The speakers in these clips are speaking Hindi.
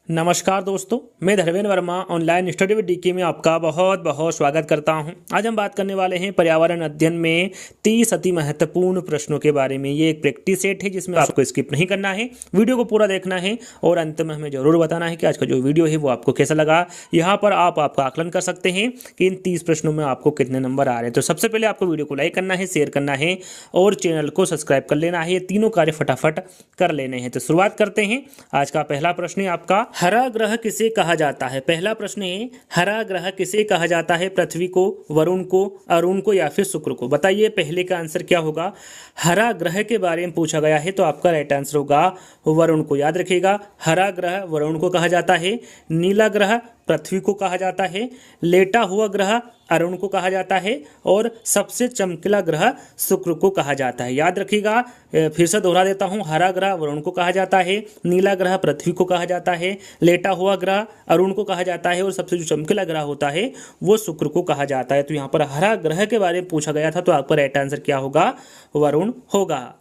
नमस्कार दोस्तों, मैं Dharmendra Verma online study with DK में आपका बहुत बहुत स्वागत करता हूं। आज हम बात करने वाले हैं पर्यावरण अध्ययन में 30 अति महत्वपूर्ण प्रश्नों के बारे में। ये एक प्रैक्टिस सेट है जिसमें आपको स्किप नहीं करना है, वीडियो को पूरा देखना है और अंत में हमें जरूर बताना है कि आज का जो वीडियो है वो आपको कैसा लगा। यहाँ पर आप आपका आकलन कर सकते हैं कि इन 30 प्रश्नों में आपको कितने नंबर आ रहे हैं। तो सबसे पहले आपको वीडियो को लाइक करना है, शेयर करना है और चैनल को सब्सक्राइब कर लेना है। ये तीनों कार्य फटाफट कर लेने हैं। तो शुरुआत करते हैं। आज का पहला प्रश्न है आपका, हरा ग्रह किसे कहा जाता है। पहला प्रश्न है, हरा ग्रह किसे कहा जाता है। पृथ्वी को, वरुण को, अरुण को या फिर शुक्र को। बताइए पहले का आंसर क्या होगा। हरा ग्रह के बारे में पूछा गया है तो आपका राइट आंसर होगा वरुण को। याद रखिएगा, हरा ग्रह वरुण को कहा जाता है, नीला ग्रह पृथ्वी को कहा जाता है, लेटा हुआ ग्रह अरुण को कहा जाता है और सबसे चमकीला ग्रह शुक्र को कहा जाता है। याद रखिएगा, फिर से दोहरा देता हूँ, हरा ग्रह वरुण को कहा जाता है, नीला ग्रह पृथ्वी को कहा जाता है, लेटा हुआ ग्रह अरुण को कहा जाता है और सबसे जो चमकीला ग्रह होता है वो शुक्र को कहा जाता है। तो यहाँ पर हरा ग्रह के बारे में पूछा गया था तो आपका राइट आंसर क्या होगा, वरुण होगा।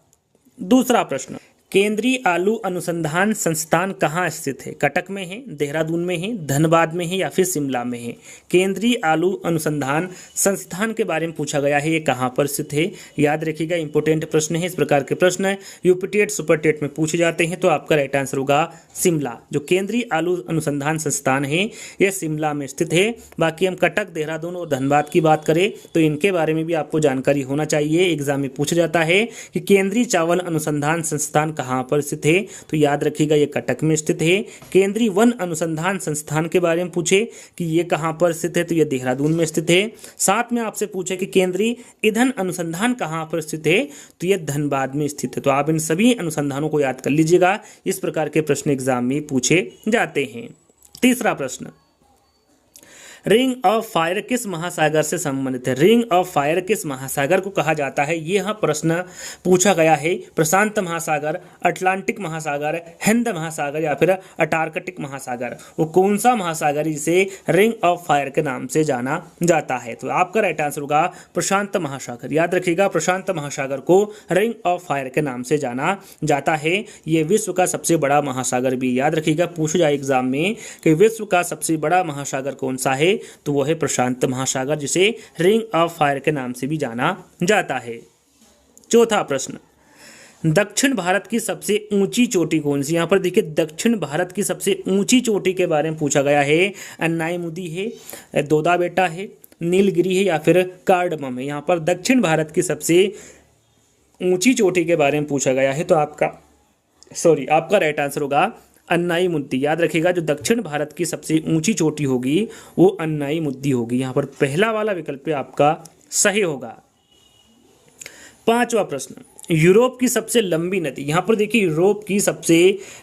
दूसरा प्रश्न, केंद्रीय आलू अनुसंधान संस्थान कहाँ स्थित है। कटक में है, देहरादून में है, धनबाद में है या फिर शिमला में है। केंद्रीय आलू अनुसंधान संस्थान के बारे में पूछा गया है, ये कहाँ पर स्थित है। याद रखिएगा, इंपोर्टेंट प्रश्न है। इस प्रकार के प्रश्न यूपीटेट सुपरटेट में पूछे जाते हैं तो आपका राइट आंसर होगा शिमला। जो केंद्रीय आलू अनुसंधान संस्थान है यह शिमला में स्थित है। बाकी हम कटक, देहरादून और धनबाद की बात करें तो इनके बारे में भी आपको जानकारी होना चाहिए। एग्जाम में पूछा जाता है कि केंद्रीय चावल अनुसंधान संस्थान कहाँ पर स्थित है, तो याद रखिएगा ये कटक में स्थित है। केंद्रीय वन अनुसंधान संस्थान के बारे में पूछे कि ये कहाँ पर स्थित है, तो ये देहरादून में स्थित है। साथ में आपसे पूछे कि केंद्रीय ईंधन अनुसंधान कहाँ पर स्थित है, तो ये धनबाद में स्थित है। तो आप इन सभी अनुसंधानों को याद कर लीजिएगा, इस प्रकार के प्रश्न एग्जाम में पूछे जाते हैं। तीसरा प्रश्न, रिंग ऑफ फायर किस महासागर से संबंधित है। रिंग ऑफ फायर किस महासागर को कहा जाता है, यह प्रश्न पूछा गया है। प्रशांत महासागर, अटलांटिक महासागर, हिंद महासागर या फिर अंटार्कटिक महासागर। वो कौन सा महासागर जिसे रिंग ऑफ फायर के नाम से जाना जाता है, तो आपका राइट आंसर होगा प्रशांत महासागर। याद रखिएगा, प्रशांत महासागर को रिंग ऑफ फायर के नाम से जाना जाता है। ये विश्व का सबसे बड़ा महासागर भी। याद रखिएगा, पूछा जाए एग्जाम में कि विश्व का सबसे बड़ा महासागर कौन सा है, तो वो है प्रशांत महासागर, जिसे रिंग ऑफ फायर के नाम से भी जाना जाता है। चौथा प्रश्न, दक्षिण भारत की सबसे ऊंची चोटी कौन सी। यहां पर देखिए, दक्षिण भारत की सबसे ऊंची चोटी के बारे में पूछा गया है। अन्नाईमुदी है, दोदा बेटा है, नीलगिरी है या फिर कार्डमम है। यहाँ पर दक्षिण भारत की सबसे ऊंची चोटी के बारे में पूछा गया है तो आपका राइट आंसर होगा अन्नाईमुदी। याद रखिएगा, जो दक्षिण भारत की सबसे ऊंची चोटी होगी वो अन्नाईमुदी होगी। यहाँ पर पहला वाला विकल्प आपका सही होगा। पांचवा प्रश्न, यूरोप की सबसे लंबी नदी। यहाँ पर देखिए, यूरोप की सबसे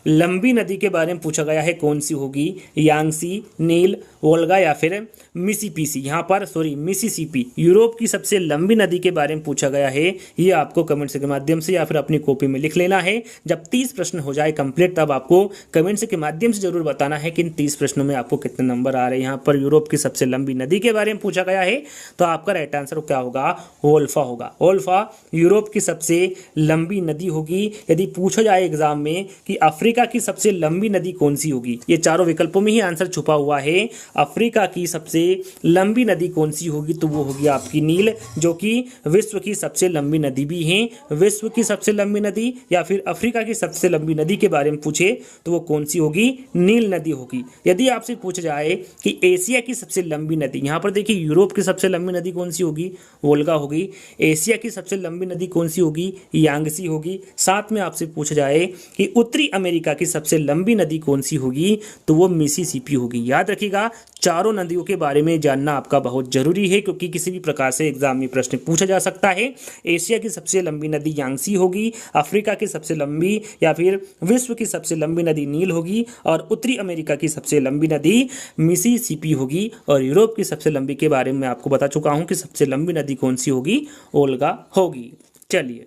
लंबी नदी के बारे में पूछा गया है, कौन सी होगी। यांगसी, नील, वोल्गा या फिर मिसिसिपी। यहाँ पर मिसिसिपी यूरोप की सबसे लंबी नदी के बारे में पूछा गया है। ये आपको कमेंट्स के माध्यम से या फिर अपनी कॉपी में लिख लेना है। जब 30 प्रश्न हो जाए कंप्लीट तब आपको कमेंट्स के माध्यम से जरूर बताना है कि इन 30 प्रश्नों में आपको कितने नंबर आ रहे हैं। यहाँ पर यूरोप की सबसे लंबी नदी के बारे में पूछा गया है तो आपका राइट आंसर क्या होगा, वोल्फा होगा। वोल्फा यूरोप की सबसे लंबी नदी होगी। यदि पूछा जाए एग्जाम में कि अफ्रीका की सबसे लंबी नदी कौन सी होगी, ये चारों विकल्पों में ही आंसर छुपा हुआ है। अफ्रीका की सबसे लंबी नदी कौन सी होगी, तो वो होगी आपकी नील, जो कि विश्व की सबसे लंबी नदी भी है। विश्व की सबसे लंबी नदी या फिर अफ्रीका की सबसे लंबी नदी के बारे में पूछे तो वो कौन सी होगी, नील नदी होगी। यदि आपसे पूछा जाए कि एशिया की सबसे लंबी नदी, यहाँ पर देखिए, यूरोप की सबसे लंबी नदी कौन सी होगी, वोल्गा होगी। एशिया की सबसे लंबी नदी कौन सी होगी, यांगसी होगी। साथ में आपसे पूछा जाए कि उत्तरी अमेरिका की सबसे लंबी नदी कौन सी होगी, तो वो मिसिसिपी होगी। याद रखिएगा, चारों नदियों के बारे में जानना आपका बहुत जरूरी है क्योंकि किसी भी प्रकार से एग्जाम में प्रश्न पूछा जा सकता है। एशिया की सबसे लंबी नदी यांगसी होगी, अफ्रीका की सबसे लंबी या फिर विश्व की सबसे लंबी नदी नील होगी और उत्तरी अमेरिका की सबसे लंबी नदी मिसिसिपी होगी। और यूरोप की सबसे लंबी के बारे में आपको बता चुका हूं कि सबसे लंबी नदी कौन सी होगी, ओल्गा होगी। चलिए,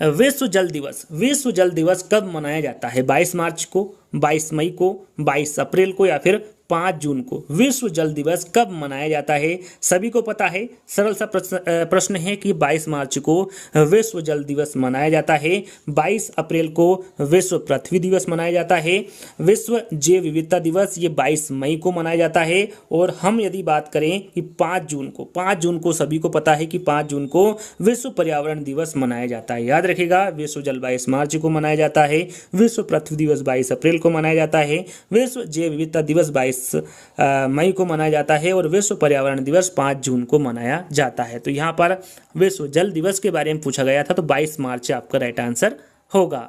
विश्व जल दिवस। विश्व जल दिवस कब मनाया जाता है, 22 मार्च को, 22 मई को, 22 अप्रैल को या फिर 5 जून को विश्व जल दिवस कब मनाया जाता है? सभी को पता है, सरल सा प्रश्न है कि 22 मार्च को विश्व जल दिवस मनाया जाता है। 22 अप्रैल को विश्व पृथ्वी दिवस मनाया जाता है। विश्व जैव विविधता दिवस ये 22 मई को मनाया जाता है। और हम यदि बात करें कि 5 जून को सभी को पता है कि 5 जून को विश्व पर्यावरण दिवस मनाया जाता है। याद रखिएगा, विश्व जल 22 मार्च को मनाया जाता है, विश्व पृथ्वी दिवस 22 अप्रैल को मनाया जाता है, विश्व जैव विविधता दिवस 22 मई को मनाया जाता है और विश्व पर्यावरण दिवस 5 जून को मनाया जाता है। तो यहाँ पर विश्व जल दिवस के बारे में पूछा गया था, तो 22 मार्च आपका राइट आंसर होगा।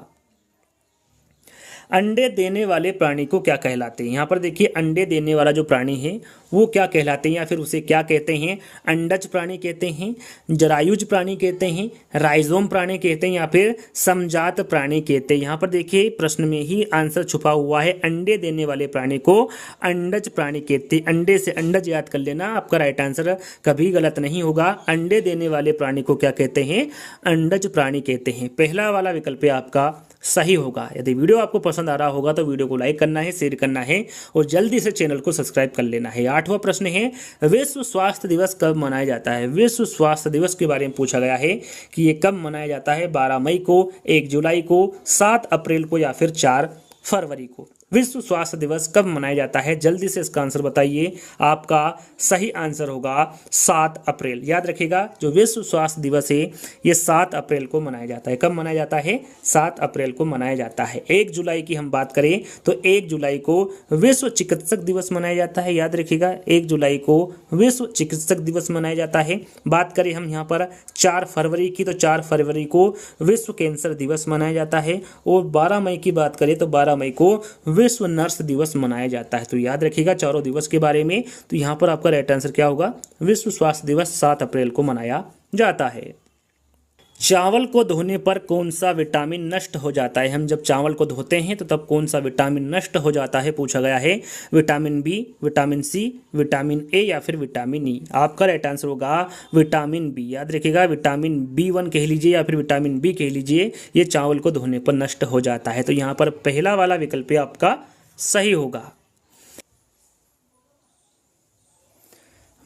अंडे देने वाले प्राणी को क्या कहलाते हैं? यहाँ पर देखिए, अंडे देने वाला जो प्राणी है वो क्या कहलाते हैं या फिर उसे क्या कहते हैं? अंडज प्राणी कहते हैं, जरायुज प्राणी कहते हैं, राइजोम प्राणी कहते हैं या फिर समजात प्राणी कहते हैं। यहाँ पर देखिए प्रश्न में ही आंसर छुपा हुआ है। अंडे देने वाले प्राणी को अंडज प्राणी कहते हैं। अंडे से अंडज याद कर लेना, आपका राइट आंसर कभी गलत नहीं होगा। अंडे देने वाले प्राणी को क्या कहते हैं? अंडज प्राणी कहते हैं। पहला वाला विकल्प आपका सही होगा। यदि वीडियो आपको पसंद आ रहा होगा तो वीडियो को लाइक करना है, शेयर करना है और जल्दी से चैनल को सब्सक्राइब कर लेना है। 8वां प्रश्न है, विश्व स्वास्थ्य दिवस कब मनाया जाता है? विश्व स्वास्थ्य दिवस के बारे में पूछा गया है कि ये कब मनाया जाता है? 12 मई को, 1 जुलाई को, 7 अप्रैल को या फिर 4 फरवरी को। विश्व स्वास्थ्य दिवस कब मनाया जाता है? जल्दी से इसका आंसर बताइए। आपका सही आंसर होगा 7 अप्रैल। याद रखिएगा, जो विश्व स्वास्थ्य दिवस है ये 7 अप्रैल को मनाया जाता है। कब मनाया जाता है? 7 अप्रैल को मनाया जाता है। 1 जुलाई की हम बात करें तो 1 जुलाई को विश्व चिकित्सक दिवस मनाया जाता है। याद रखिएगा, 1 जुलाई को विश्व चिकित्सक दिवस मनाया जाता है। बात करें हम यहाँ पर 4 फरवरी की, तो 4 फरवरी को विश्व कैंसर दिवस मनाया जाता है। और 12 मई की बात करें तो 12 मई को विश्व नर्स दिवस मनाया जाता है। तो याद रखिएगा चारों दिवस के बारे में। तो यहाँ पर आपका राइट आंसर क्या होगा? विश्व स्वास्थ्य दिवस 7 अप्रैल को मनाया जाता है। चावल को धोने पर कौन सा विटामिन नष्ट हो जाता है? हम जब चावल को धोते हैं तो तब कौन सा विटामिन नष्ट हो जाता है पूछा गया है। Vitamin B, vitamin C, vitamin A या फिर विटामिन ई। आपका राइट आंसर होगा विटामिन बी। याद रखिएगा, विटामिन B1 कह लीजिए या फिर विटामिन बी कह लीजिए, ये चावल को धोने पर नष्ट हो जाता है। तो यहाँ पर पहला वाला विकल्प आपका सही होगा।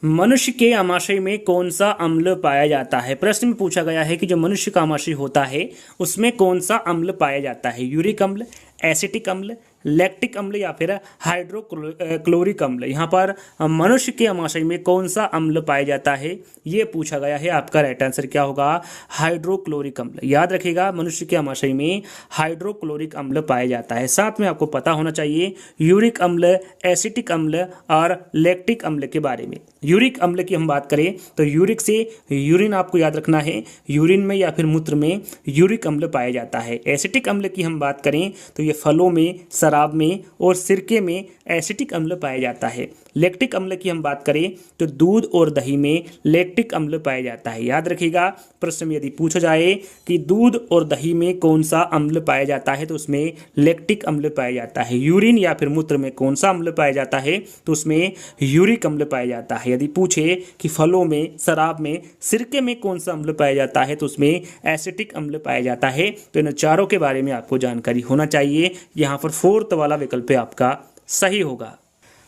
मनुष्य के आमाशय में कौन सा अम्ल पाया जाता है? प्रश्न में पूछा गया है कि जो मनुष्य का आमाशय होता है उसमें कौन सा अम्ल पाया जाता है? यूरिक अम्ल, एसिटिक अम्ल, लैक्टिक अम्ल या फिर हाइड्रोक्लोरिक अम्ल। यहाँ पर मनुष्य के आमाशय में कौन सा अम्ल पाया जाता है ये पूछा गया है। आपका राइट आंसर क्या होगा? हाइड्रोक्लोरिक अम्ल। याद रखिएगा, मनुष्य के आमाशय में हाइड्रोक्लोरिक अम्ल पाया जाता है। साथ में आपको पता होना चाहिए यूरिक अम्ल, एसिटिक अम्ल और लैक्टिक अम्ल के बारे में। यूरिक अम्ल की हम बात करें तो यूरिक से यूरिन आपको याद रखना है, यूरिन में या फिर मूत्र में यूरिक अम्ल पाया जाता है। एसिटिक अम्ल की हम बात करें तो ये फलों में, शराब में और सिरके में एसिटिक अम्ल पाया जाता है। लैक्टिक अम्ल की हम बात करें तो दूध और दही में लैक्टिक अम्ल पाया जाता है। याद रखिएगा, प्रश्न में यदि पूछा जाए कि दूध और दही में कौन सा अम्ल पाया जाता है तो उसमें लैक्टिक अम्ल पाया जाता है। यूरिन या फिर मूत्र में कौन सा अम्ल पाया जाता है तो उसमें यूरिक अम्ल पाया जाता है। यदि पूछे कि फलों में, शराब में, सिरके में कौन सा अम्ल पाया जाता है तो उसमें एसिटिक अम्ल पाया जाता है। तो इन चारों के बारे में आपको जानकारी होना चाहिए। यहाँ पर 4th वाला विकल्प आपका सही होगा।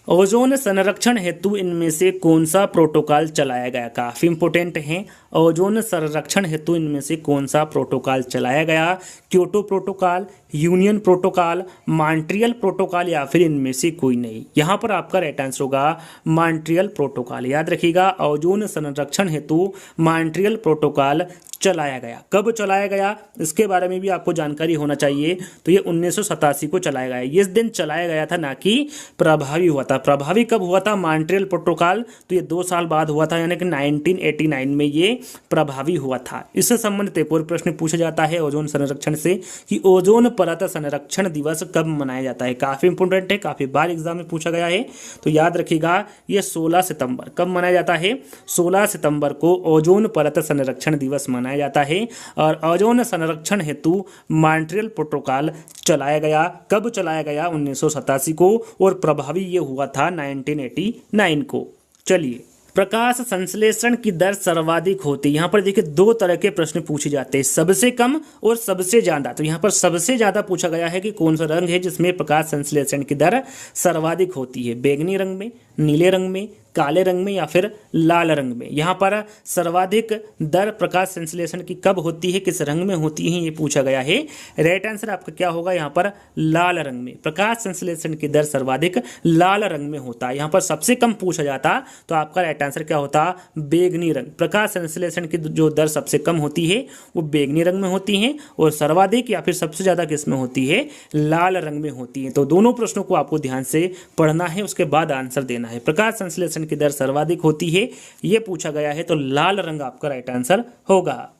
ओजोन संरक्षण हेतु इनमें से कौन सा प्रोटोकॉल चलाया गया? काफ़ी इंपॉर्टेंट है। ओजोन संरक्षण हेतु इनमें से कौन सा प्रोटोकॉल चलाया गया? Kyoto protocol, union protocol, Montreal protocol या फिर इनमें से कोई नहीं। यहाँ पर आपका राइट आंसर होगा मॉन्ट्रियल प्रोटोकॉल। याद रखिएगा, ओजोन संरक्षण हेतु मॉन्ट्रियल प्रोटोकॉल चलाया गया। कब चलाया गया इसके बारे में भी आपको जानकारी होना चाहिए। तो ये 1987 को चलाया गया। इस दिन चलाया गया था, ना कि प्रभावी हुआ था। प्रभावी कब हुआ था मॉन्ट्रियल प्रोटोकॉल? तो ये 2 साल बाद हुआ था, यानी कि 1989 में ये प्रभावी हुआ था। इससे संबंधित एक और प्रश्न पूछा जाता है ओजोन संरक्षण से कि ओजोन परत संरक्षण दिवस कब मनाया जाता है? काफ़ी इंपोर्टेंट है, काफ़ी बार एग्जाम में पूछा गया है। तो याद रखिएगा, ये 16 सितंबर। कब मनाया जाता है? 16 सितंबर को ओजोन परत संरक्षण दिवस मनाया जाता है। और ओजोन संरक्षण हेतु मॉन्ट्रियल प्रोटोकॉल चलाया गया। कब चलाया गया? 1987 को। और प्रभावी ये हुआ था 1989 को। चलिए प्रकाश संश्लेषण की दर सर्वाधिक होती है। यहाँ पर देखिए दो तरह के प्रश्न पूछे जाते हैं, सबसे कम और सबसे ज़्यादा। तो यहाँ पर सबसे ज़्यादा पूछा गया है कि कौन सा रंग है जिसमें प्रकाश संश्लेषण की दर सर्वाधिक होती है, बैंगनी रंग में, नीले रंग में, काले रंग में या फिर लाल रंग में। यहाँ पर सर्वाधिक दर प्रकाश संश्लेषण की कब होती है, किस रंग में होती है, ये पूछा गया है। राइट आंसर आपका क्या होगा यहाँ पर लाल रंग में। प्रकाश संश्लेषण की दर सर्वाधिक लाल रंग में होता है। यहाँ पर सबसे कम पूछा जाता तो आपका राइट आंसर क्या होता, बैंगनी रंग। प्रकाश संश्लेषण की जो दर सबसे कम होती है वो बैंगनी रंग में होती है और सर्वाधिक या फिर सबसे ज़्यादा किस में होती है, लाल रंग में होती है। तो दोनों प्रश्नों को आपको ध्यान से पढ़ना है, उसके बाद आंसर देना है। प्रकाश संश्लेषण की दर सर्वाधिक होती है यह पूछा गया है, तो लाल रंग आपका राइट आंसर होगा।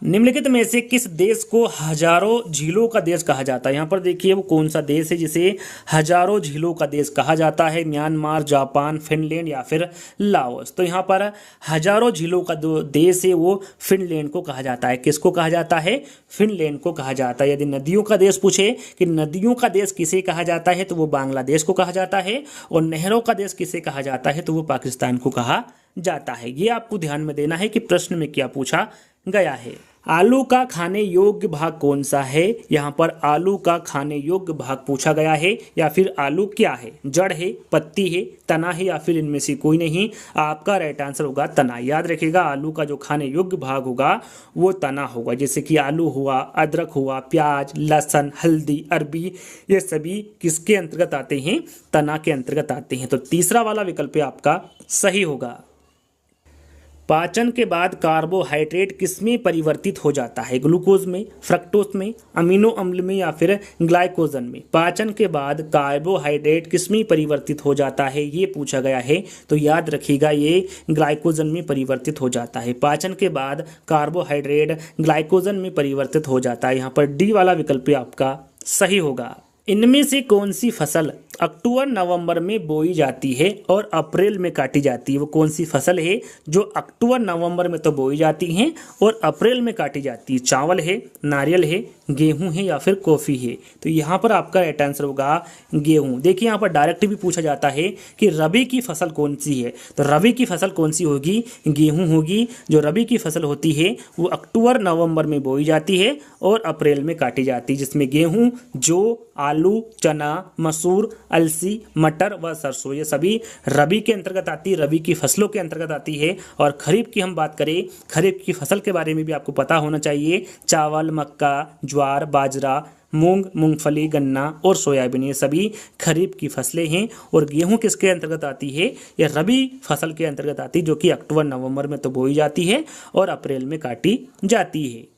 निम्नलिखित में से किस देश को हजारों झीलों का देश कहा जाता है। यहाँ पर देखिए वो कौन सा देश है जिसे हजारों झीलों का देश कहा जाता है, म्यांमार, जापान, फिनलैंड या फिर लाओस। तो यहाँ पर हजारों झीलों का जो देश है वो फिनलैंड को कहा जाता है। किसको कहा जाता है, फिनलैंड को कहा जाता है। यदि नदियों का देश पूछे कि नदियों का देश किसे कहा जाता है तो वो बांग्लादेश को कहा जाता है, और नहरों का देश किसे कहा जाता है तो वो पाकिस्तान को कहा जाता है। ये आपको ध्यान में देना है कि प्रश्न में क्या पूछा गया है। आलू का खाने योग्य भाग कौन सा है। यहाँ पर आलू का खाने योग्य भाग पूछा गया है, या फिर आलू क्या है, जड़ है, पत्ती है, तना है या फिर इनमें से कोई नहीं। आपका राइट आंसर होगा तना। याद रखिएगा आलू का जो खाने योग्य भाग होगा वो तना होगा। जैसे कि आलू हुआ, अदरक हुआ, प्याज, लहसुन, हल्दी, अरबी, ये सभी किसके अंतर्गत आते हैं, तना के अंतर्गत आते हैं। तो तीसरा वाला विकल्प आपका सही होगा। पाचन के बाद कार्बोहाइड्रेट किसमें परिवर्तित हो जाता है, ग्लूकोज में, फ्रक्टोज में, अमीनो अम्ल में या फिर ग्लाइकोजन में। पाचन के बाद कार्बोहाइड्रेट किसमें परिवर्तित हो जाता है ये पूछा गया है, तो याद रखिएगा ये ग्लाइकोजन में परिवर्तित हो जाता है। पाचन के बाद कार्बोहाइड्रेट ग्लाइकोजन में परिवर्तित हो जाता है। यहाँ पर डी वाला विकल्प आपका सही होगा। इनमें से कौन सी फसल अक्टूबर नवंबर में बोई जाती है और अप्रैल में काटी जाती है। वो कौन सी फसल है जो अक्टूबर नवंबर में तो बोई जाती है और अप्रैल में काटी जाती है। चावल है, नारियल है, गेहूं है या फिर कॉफ़ी है। तो यहाँ पर आपका राइट आंसर होगा गेहूं। देखिए यहाँ पर डायरेक्ट भी पूछा जाता है कि रबी की फसल कौन सी है, तो रबी की फसल कौन सी होगी, गेहूं होगी। जो रबी की फसल होती है वो अक्टूबर नवंबर में बोई जाती है और अप्रैल में काटी जाती है, जिसमें गेहूं, जौ, आलू, चना, मसूर, अलसी, मटर व सरसों ये सभी रबी के अंतर्गत आती है, रबी की फसलों के अंतर्गत आती है। और खरीफ की हम बात करें, खरीफ की फसल के बारे में भी आपको पता होना चाहिए। चावल, मक्का, ज्वार, बाजरा, मूंग, मूंगफली, गन्ना और सोयाबीन ये सभी खरीफ की फसलें हैं। और गेहूं किसके अंतर्गत आती है, यह रबी फसल के अंतर्गत आती है, जो कि अक्टूबर नवंबर में तो बोई जाती है और अप्रैल में काटी जाती है।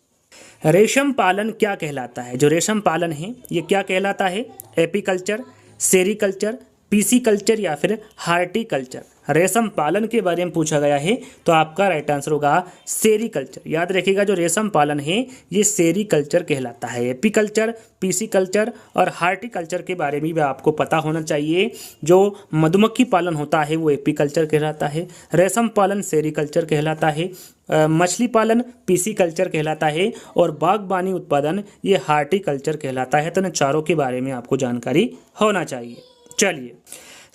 रेशम पालन क्या कहलाता है। जो रेशम पालन है ये क्या कहलाता है, एपीकल्चर, सेरीकल्चर, पीसीकल्चर या फिर हार्टिकल्चर। रेशम पालन के बारे में पूछा गया है, तो आपका राइट आंसर होगा सेरीकल्चर। याद रखिएगा जो रेशम पालन है ये सेरीकल्चर कहलाता है। एपीकल्चर, पीसीकल्चर और हार्टिकल्चर के बारे में भी आपको पता होना चाहिए। जो मधुमक्खी पालन होता है वो एपीकल्चर कहलाता है, रेशम पालन सेरीकल्चर कहलाता है, मछली पालन पीसीकल्चर कहलाता है और बागबानी उत्पादन ये हार्टिकल्चर कहलाता है। तो इन चारों के बारे में आपको जानकारी होना चाहिए। चलिए,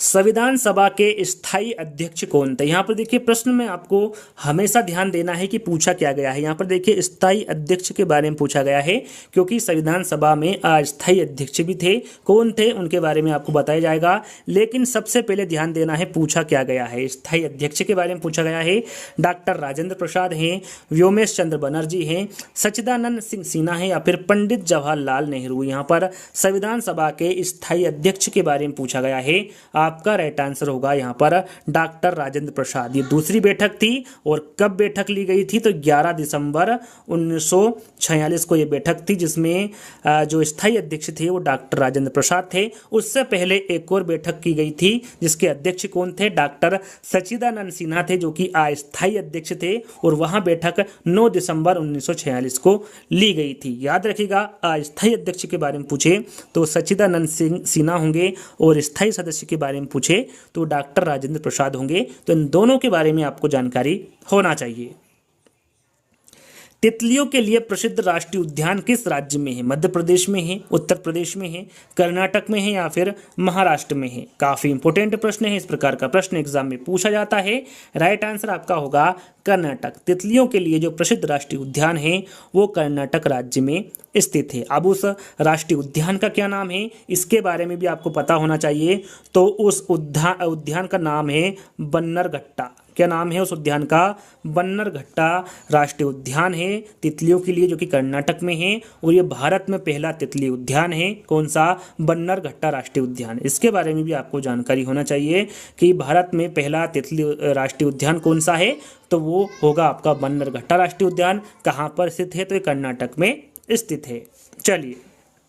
संविधान सभा के स्थायी अध्यक्ष कौन थे। यहाँ पर देखिए प्रश्न में आपको हमेशा ध्यान देना है कि पूछा क्या गया है। यहाँ पर देखिए स्थायी अध्यक्ष के बारे में पूछा गया है, क्योंकि संविधान सभा में अस्थायी अध्यक्ष भी थे। कौन थे उनके बारे में आपको बताया जाएगा, लेकिन सबसे पहले ध्यान देना है पूछा क्या गया है। स्थायी अध्यक्ष के बारे में पूछा गया है, डॉक्टर राजेंद्र प्रसाद हैं, व्योमेश चंद्र बनर्जी हैं, सच्चिदानंद सिंह सिन्हा हैं या फिर पंडित जवाहरलाल नेहरू। यहाँ पर संविधान सभा के स्थायी अध्यक्ष के बारे में पूछा गया है। आपका राइट आंसर होगा यहाँ पर डॉक्टर राजेंद्र प्रसाद। ये दूसरी बैठक थी और कब बैठक ली गई थी, तो 11 दिसंबर 1946 को ये बैठक थी, जिसमें जो स्थायी अध्यक्ष थे वो डॉक्टर राजेंद्र प्रसाद थे। उससे पहले एक और बैठक की गई थी जिसके अध्यक्ष कौन थे, डॉक्टर सच्चिदानंद सिन्हा थे, जो कि अस्थायी अध्यक्ष थे। और वहाँ बैठक 9 दिसंबर 1946 को ली गई थी। याद रखिएगा अस्थायी अध्यक्ष के बारे में पूछे तो सच्चिदानंद सिन्हा होंगे और स्थायी सदस्य के बारे में पूछे तो डॉक्टर राजेंद्र प्रसाद होंगे। तो इन दोनों के बारे में आपको जानकारी होना चाहिए। तितलियों के लिए प्रसिद्ध राष्ट्रीय उद्यान किस राज्य में है? मध्य प्रदेश में है, उत्तर प्रदेश में है, कर्नाटक में है या फिर महाराष्ट्र में है? काफी इंपॉर्टेंट प्रश्न है, इस प्रकार का प्रश्न एग्जाम में पूछा जाता है। राइट आंसर आपका होगा कर्नाटक। तितलियों के लिए जो प्रसिद्ध राष्ट्रीय उद्यान है वो कर्नाटक राज्य में स्थित है। अब उस राष्ट्रीय उद्यान का क्या नाम है इसके बारे में भी आपको पता होना चाहिए। तो उस उद्यान का नाम है बन्नरघट्टा। क्या नाम है उस उद्यान का? बन्नरघट्टा राष्ट्रीय उद्यान है तितलियों के लिए, जो कि कर्नाटक में है और ये भारत में पहला तितली उद्यान है। कौन सा? बन्नरघट्टा राष्ट्रीय उद्यान। इसके बारे में भी आपको जानकारी होना चाहिए कि भारत में पहला तितली राष्ट्रीय उद्यान कौन सा है, तो वो होगा आपका बन्नरघट्टा राष्ट्रीय उद्यान। कहाँ पर स्थित है? तो ये कर्नाटक में स्थित है। चलिए,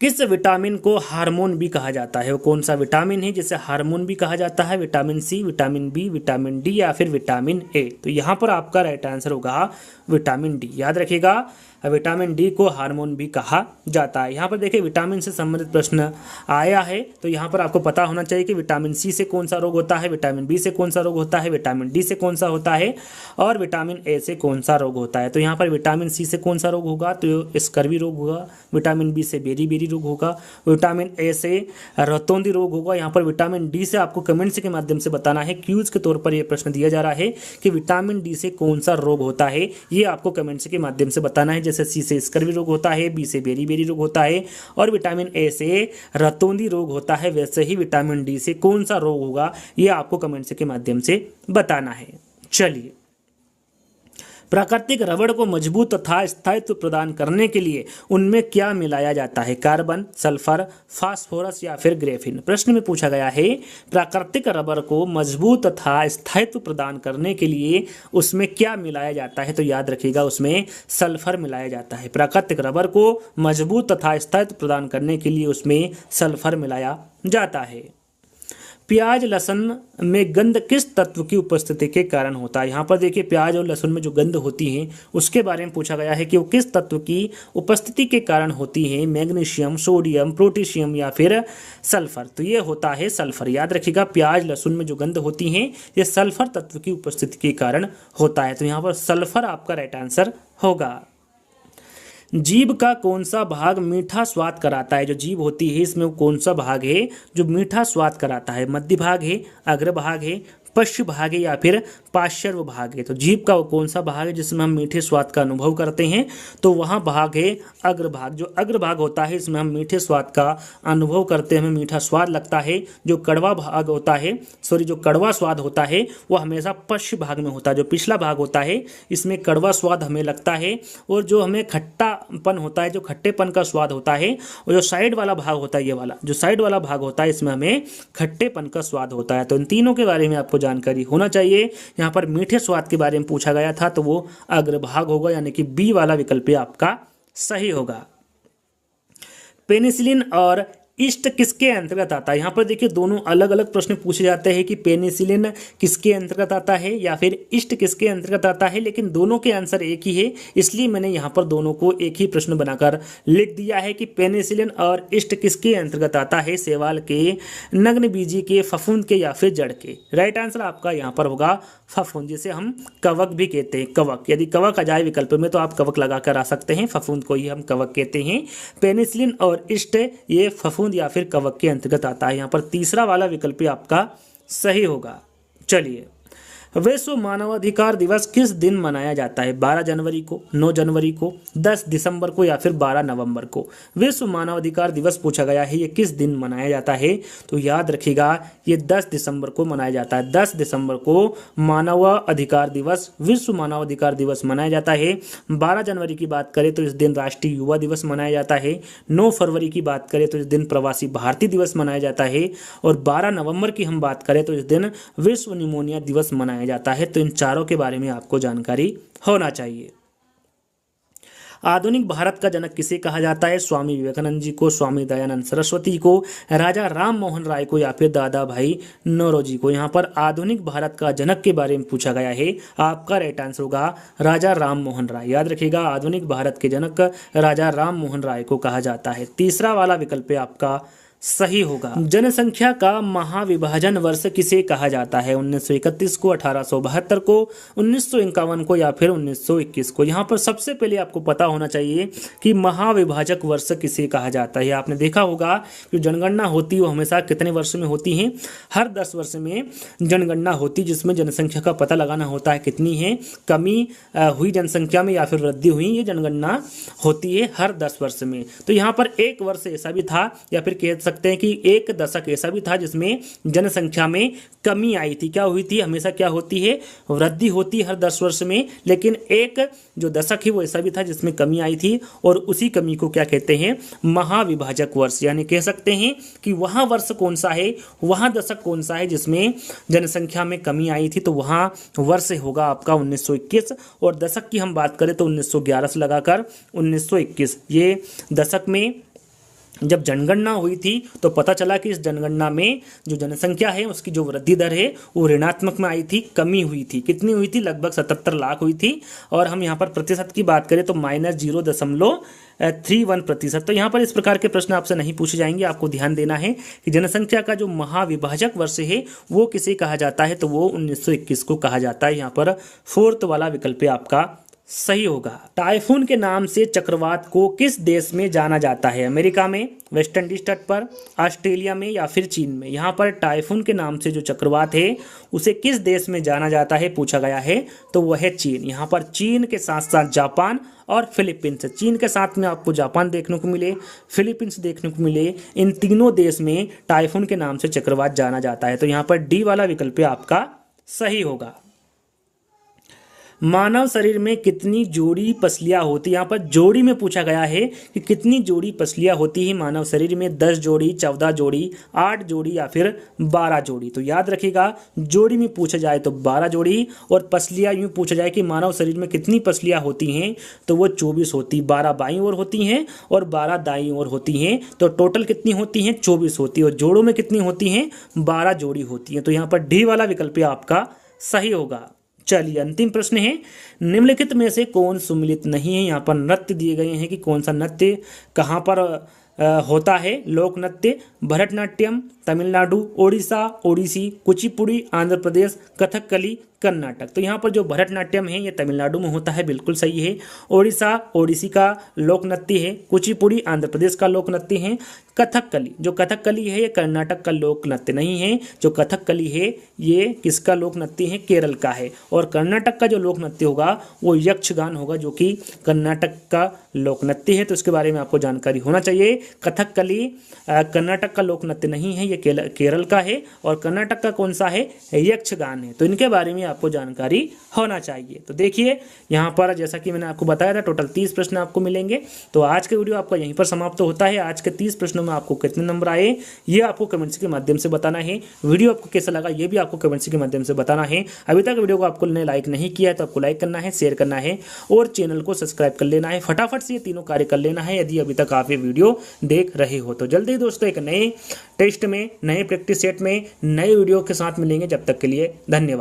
किस विटामिन को हार्मोन भी कहा जाता है? वो कौन सा विटामिन है जिसे हार्मोन भी कहा जाता है? Vitamin C, vitamin B, vitamin D या फिर विटामिन ए? तो यहाँ पर आपका राइट आंसर होगा विटामिन डी। याद रखिएगा, विटामिन डी को हार्मोन भी कहा जाता है। यहाँ पर देखिए विटामिन से संबंधित प्रश्न आया है, तो यहाँ पर आपको पता होना चाहिए कि विटामिन सी से कौन सा रोग होता है, विटामिन बी से कौन सा रोग होता है, विटामिन डी से कौन सा होता है और विटामिन ए से कौन सा रोग होता है। तो यहाँ पर विटामिन सी से कौन सा रोग होगा? तो स्कर्वी रोग होगा। विटामिन बी से बेरी रोग होगा। विटामिन ए से रतौंधी रोग होगा। यहाँ पर विटामिन डी से आपको कमेंट्स के माध्यम से बताना है, क्यूज के तौर पर यह प्रश्न दिया जा रहा है कि विटामिन डी से कौन सा रोग होता है, ये आपको कमेंट्स के माध्यम से बताना है। जैसे सी से स्कर्वी रोग होता है, बी से बेरी रोग होता है और विटामिन ए से रतौंधी रोग होता है, वैसे ही विटामिन डी से कौन सा रोग होगा ये आपको कमेंट्स के माध्यम से बताना है। चलिए, प्राकृतिक रबड़ को मजबूत तथा स्थायित्व प्रदान करने के लिए उनमें क्या मिलाया जाता है? कार्बन, सल्फर, फास्फोरस या फिर ग्रेफिन? प्रश्न में पूछा गया है प्राकृतिक रबड़ को मजबूत तथा स्थायित्व प्रदान करने के लिए उसमें क्या मिलाया जाता है? तो याद रखिएगा उसमें सल्फर मिलाया जाता है। प्राकृतिक रबड़ को मजबूत तथा स्थायित्व प्रदान करने के लिए उसमें सल्फर मिलाया जाता है। प्याज लहसुन में गंध किस तत्व की उपस्थिति के कारण होता है? यहाँ पर देखिए प्याज और लहसुन में जो गंध होती है उसके बारे में पूछा गया है कि वो किस तत्व की उपस्थिति के कारण होती है? मैग्नीशियम, सोडियम, पोटेशियम या फिर सल्फर? तो ये होता है सल्फर। याद रखिएगा, प्याज लहसुन में जो गंध होती है ये सल्फर तत्व की उपस्थिति के कारण होता है। तो यहाँ पर सल्फर आपका राइट आंसर होगा। जीभ का कौन सा भाग मीठा स्वाद कराता है? जो जीभ होती है इसमें वो कौन सा भाग है जो मीठा स्वाद कराता है? मध्य भाग है, अग्र भाग है, पश्च भाग है या फिर पार्श्व भाग है? तो जीभ का वो कौन सा भाग है जिसमें हम मीठे स्वाद का अनुभव करते हैं? तो वहाँ भाग है अग्र भाग। जो अग्र भाग होता है इसमें हम मीठे स्वाद का अनुभव करते हैं, हमें मीठा स्वाद लगता है। जो कड़वा भाग होता है, जो कड़वा स्वाद होता है वो हमेशा पश्च भाग में होता है। जो पिछला भाग होता है इसमें कड़वा स्वाद हमें लगता है और जो हमें खट्टापन होता है, जो खट्टेपन का स्वाद होता है, और जो साइड वाला भाग होता है, ये वाला जो साइड वाला भाग होता है इसमें हमें खट्टेपन का स्वाद होता है। तो इन तीनों के बारे में आपको जानकारी होना चाहिए। यहाँ पर मीठे स्वाद के बारे में पूछा गया था तो वो अग्रभाग होगा, यानी कि बी वाला विकल्प आपका सही होगा। पेनिसिलिन और ईस्ट किसके अंतर्गत आता है? यहाँ पर देखिए दोनों अलग अलग प्रश्न पूछे जाते हैं कि पेनिसिलिन किसके अंतर्गत आता है या फिर ईस्ट किसके अंतर्गत आता है, लेकिन दोनों के आंसर एक ही है, इसलिए मैंने यहाँ पर दोनों को एक ही प्रश्न बनाकर लिख दिया है कि पेनिसिलिन और ईस्ट किसके अंतर्गत आता है? शैवाल के, नग्न बीजी के, फफूंद के या फिर जड़ के? राइट आंसर आपका यहाँ पर होगा फफूंद, जिसे हम कवक भी कहते हैं। कवक, यदि कवक आ जाए विकल्प में तो आप कवक लगा कर आ सकते हैं। फफूंद को ही हम कवक कहते हैं। पेनिसिलिन और ईस्ट ये फफूंद या फिर कवक के अंतर्गत आता है। यहाँ पर तीसरा वाला विकल्प आपका सही होगा। चलिए, विश्व मानवाधिकार दिवस किस दिन मनाया जाता है? 12 जनवरी को, 9 जनवरी को, 10 दिसंबर को या फिर 12 नवंबर को? विश्व मानवाधिकार दिवस पूछा गया है, ये किस दिन मनाया जाता है? तो याद रखिएगा ये 10 दिसंबर को मनाया जाता है। 10 दिसंबर को मानवाधिकार दिवस, विश्व मानवाधिकार दिवस मनाया जाता है। 12 जनवरी की बात करें तो इस दिन राष्ट्रीय युवा दिवस मनाया जाता है। 9 फरवरी की बात करें तो इस दिन प्रवासी भारतीय दिवस मनाया जाता है और 12 नवंबर की हम बात करें तो इस दिन विश्व निमोनिया दिवस मनाया जाता है। तो इन चारों के बारे में आपको जानकारी होना चाहिए। आधुनिक भारत का जनक किसे कहा जाता है? स्वामी विवेकानंद जी को, स्वामी दयानंद सरस्वती को, राजा राम मोहन राय को या फिर दादा भाई नौरोजी को? यहाँ पर आधुनिक भारत का जनक के बारे में पूछा गया है, आपका राइट आंसर होगा राजा राम मोहन राय। याद रखिएगा, आधुनिक भारत के जनक राजा राम मोहन राय को कहा जाता है। तीसरा वाला विकल्प आपका सही होगा। जनसंख्या का महाविभाजन वर्ष किसे कहा जाता है? 1931 को, 1872 को, 1951 को या फिर 1921 को? यहाँ पर सबसे पहले आपको पता होना चाहिए कि महाविभाजक वर्ष किसे कहा जाता है। आपने देखा होगा कि जनगणना होती है वो हमेशा कितने वर्ष में होती है? हर 10 वर्ष में जनगणना होती, जिसमें जनसंख्या का पता लगाना होता है कितनी है, कमी हुई जनसंख्या में या फिर वृद्धि हुई, ये जनगणना होती है हर 10 वर्ष में। तो यहाँ पर एक वर्ष ऐसा भी था या फिर कह सकते हैं कि एक दशक ऐसा भी था जिसमें जनसंख्या में कमी आई थी। क्या हुई थी? हमेशा क्या होती है? वृद्धि होती है हर 10 वर्ष में, लेकिन एक जो दशक है वो ऐसा भी था जिसमें कमी आई थी, और उसी कमी को क्या कहते हैं? महाविभाजक वर्ष। यानी कह सकते हैं कि वहाँ वर्ष कौन सा है, वहाँ दशक कौन सा है जिसमें जनसंख्या में कमी आई थी, तो वहाँ वर्ष होगा आपका 1921। और दशक की हम बात करें तो 1911 से लगाकर 1921, ये दशक में जब जनगणना हुई थी तो पता चला कि इस जनगणना में जो जनसंख्या है उसकी जो वृद्धि दर है वो ऋणात्मक में आई थी, कमी हुई थी। कितनी हुई थी? लगभग 77 लाख हुई थी। और हम यहाँ पर प्रतिशत की बात करें तो -0.31%। तो यहाँ पर इस प्रकार के प्रश्न आपसे नहीं पूछे जाएंगे। आपको ध्यान देना है कि जनसंख्या का जो महाविभाजक वर्ष है वो किसे कहा जाता है, तो वो 1921 को कहा जाता है। यहाँ पर 4th वाला विकल्प आपका सही होगा। टाइफून के नाम से चक्रवात को किस देश में जाना जाता है? अमेरिका में, वेस्ट इंडीज तट पर, ऑस्ट्रेलिया में या फिर चीन में? यहाँ पर टाइफून के नाम से जो चक्रवात है उसे किस देश में जाना जाता है पूछा गया है, तो वह है चीन। यहाँ पर चीन के साथ साथ जापान और फिलीपींस, चीन के साथ में आपको जापान देखने को मिले, फिलीपींस देखने को मिले, इन तीनों देश में टाइफून के नाम से चक्रवात जाना जाता है। तो यहाँ पर डी वाला विकल्प आपका सही होगा। मानव शरीर में कितनी जोड़ी पसलियां होती है? यहाँ पर जोड़ी में पूछा गया है कि कितनी जोड़ी पसलियां होती है मानव शरीर में? 10 जोड़ी, 14 जोड़ी, 8 जोड़ी या फिर 12 जोड़ी? तो याद रखिएगा, जोड़ी में पूछा जाए तो 12 जोड़ी, और पसलियां यूँ पूछा जाए कि मानव शरीर में कितनी पसलियां होती हैं, तो वो 24 होती। 12 बाईं ओर होती हैं और 12 दाईं ओर होती हैं। तो टोटल कितनी होती हैं? 24 होती है। और जोड़ों में कितनी होती हैं? 12 जोड़ी होती हैं। तो यहाँ पर डी वाला विकल्प आपका सही होगा। चलिए अंतिम प्रश्न है, निम्नलिखित में से कौन सुमिलित नहीं है? यहाँ पर नृत्य दिए गए हैं कि कौन सा नृत्य कहाँ पर होता है। लोक नृत्य, भरतनाट्यम, तमिलनाडु, ओडिशा, ओडिसी, कुचिपुड़ी, आंध्र प्रदेश, कथकली, कर्नाटक। तो यहाँ पर जो भरतनाट्यम है ये तमिलनाडु में होता है, बिल्कुल सही है। ओडिशा, ओडिसी का लोक नृत्य है। कुचिपुड़ी आंध्र प्रदेश का लोक नृत्य है। कथकली, जो कथकली है ये कर्नाटक का लोक नृत्य नहीं है। जो कथकली है ये किसका लोक नृत्य है? केरल का है। और कर्नाटक का जो लोक नृत्य होगा वो यक्षगान होगा, जो कि कर्नाटक का लोक नृत्य है। तो इसके बारे में आपको जानकारी होना चाहिए। कथकली कर्नाटक का लोक नृत्य नहीं है, ये केरल का है। और कर्नाटक का कौन सा है? यक्षगान है। तो इनके बारे में आपको जानकारी होना चाहिए। तो देखिए यहाँ पर जैसा कि मैंने आपको बताया था टोटल 30 प्रश्न आपको मिलेंगे। तो आज के वीडियो आपका यहीं पर समाप्त होता है। आज के 30 प्रश्नों में आपको कितने नंबर आए ये आपको कमेंट्स के माध्यम से बताना है। वीडियो आपको कैसा लगा ये भी आपको कमेंट्स के माध्यम से बताना है। अभी तक वीडियो को आपको लाइक नहीं किया है तो आपको लाइक करना है, शेयर करना है और चैनल को सब्सक्राइब कर लेना है। फटाफट से ये तीनों कार्य कर लेना है यदि अभी तक आप ये वीडियो देख रहे हो। तो जल्दी दोस्तों एक नए टेस्ट में, नए प्रैक्टिस सेट में, नए वीडियो के साथ मिलेंगे। जब तक के लिए धन्यवाद।